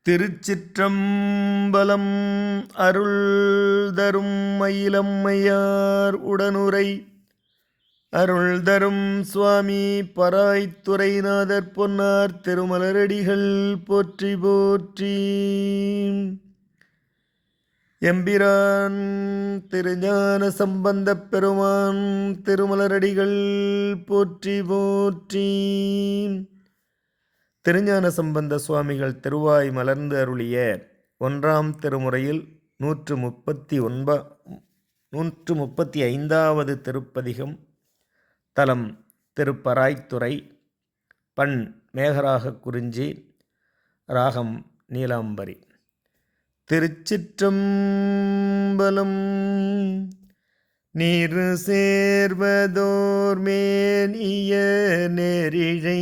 திருச்சிற்றம்பலம். அருள் தரும் மயிலம்மையார் உடனுரை அருள் தரும் சுவாமி பராய்த்துறைநாதர் பொன்னார் திருமலரடிகள் போற்றி போற்றி. எம்பிரான் திருஞான சம்பந்தப் பெருமான் திருமலரடிகள் போற்றி போற்றி. திருஞான சம்பந்த சுவாமிகள் திருவாய் மலர்ந்து அருளிய 1ஆம் திருமுறையில் 135வது திருப்பதிகம். தலம் திருப்பராய்த்துறை. பண் மேகராக குறிஞ்சி. ராகம் நீலாம்பரி. திருச்சிற்றம்பலம். நீர் சேர்வதோர் மேனிய நெறிழை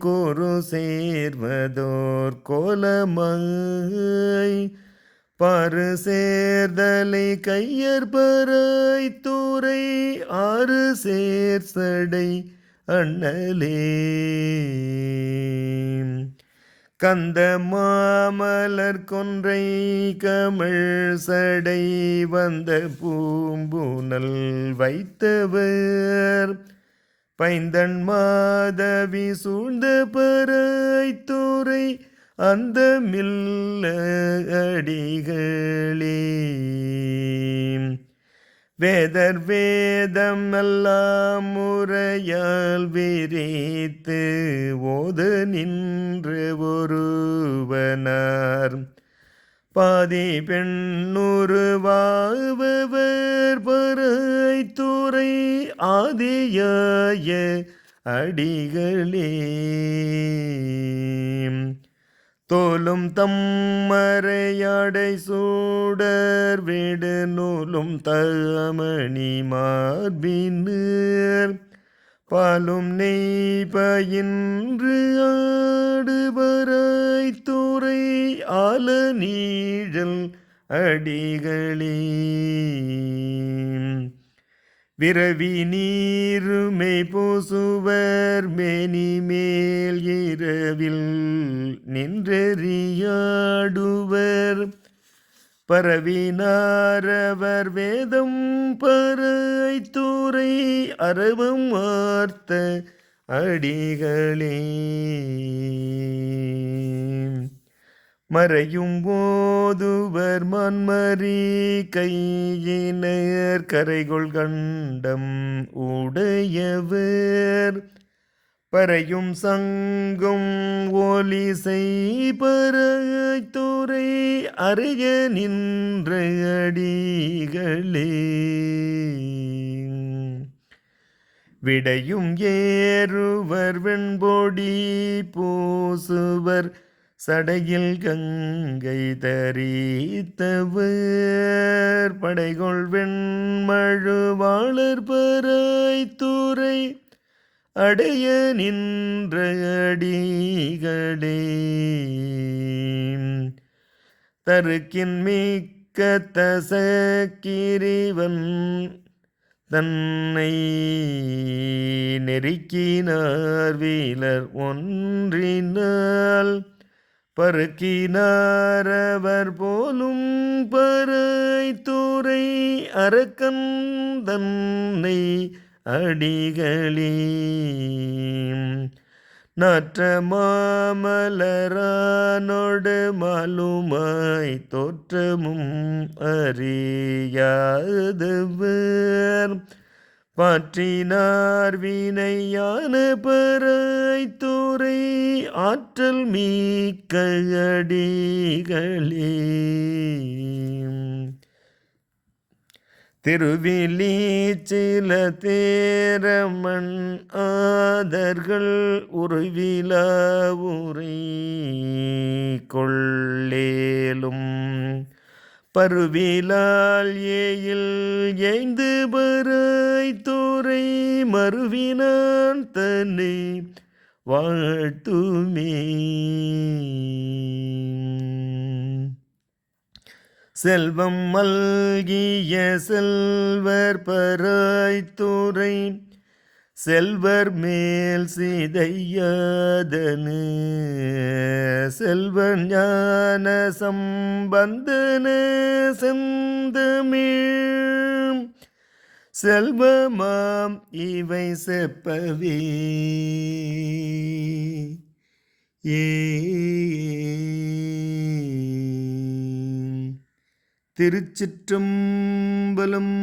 கோரு சேர்வதோர் கோலமாய் பரு சேர்தலை கையற்பராய் தூரை ஆறு சேர்சடை அண்ணலே கந்த மாமலர் கொன்றை கமிழ் சடை வந்த பூம்புனல் வைத்தவர் பைந்தன் மாதவி சூழ்ந்த பராய்த்துறை அந்த மில்ல அடிகளே வேதர் வேதம் எல்லாம் முறையால் விரித்து ஓத நின்று ஒருவனார் பாதி பெண்ணுருவாவர் பராய்த்துறை ஆதியாய அடிகளே தோலும் தம்மறையாடை சூடர் விடு நூலும் தமணி மார்பினர் பாலும் நெய் பயின்று ஆடுபராய்த்துறை ஆல நீழல் அடிகளே விரவி நீருமை பூசுவர் மேனி மேல் இரவில் நின்றெறியாடுவர் பரவினாரவர் வேதம் பராய்த்துறை அரவம் வார்த்த அடிகளே மறையும் ஓதுவர் மன்மரி கையினர் கரைகொள் கண்டம் உடையவர் பறையும் சங்கும் ஒலிசை பராய்த்துறை அறைய நின்ற அடிகளே விடையும் ஏறுவர் வெண்பொடி பூசுவர் சடையில் கங்கை தரித்தவர் படைகொள் வெண்மழுவாளர் பராய்த்துறை அடைய நின்ற அடிகளே தருக்கின் மிக்க தசக்கிரிவன் தன்னை நெருக்கினார் வீலர் ஒன்றினால் பருக்கினாரவர் போலும் பராய்த்துறை அரக்கன் தன்னை அடிகளே நாற்ற மாமலரானோடு மாலுமாய் தோற்றமும் அறியாதவர் பாற்றினார் வினையான பராய்த்துறை ஆற்றல் மிக்க அடிகளே திருவிழி சில தேரமண் ஆதர்கள் உருவிலா உரை கொள்ளேலும் பருவிலால் ஏயில் ஏய்ந்து பராய்த்துறை மறுவினான் தன்னை வாழ்த்துமே செல்வம் மல்கிய செல்வர் பராய்த்துறை செல்வர் மேல் சீதையாதனு செல்வன் ஞான சம்பந்தனு செந்தமிழ் செல்வமாம் இவை செப்பவே ஏ திருச்சிற்றம்பலம்.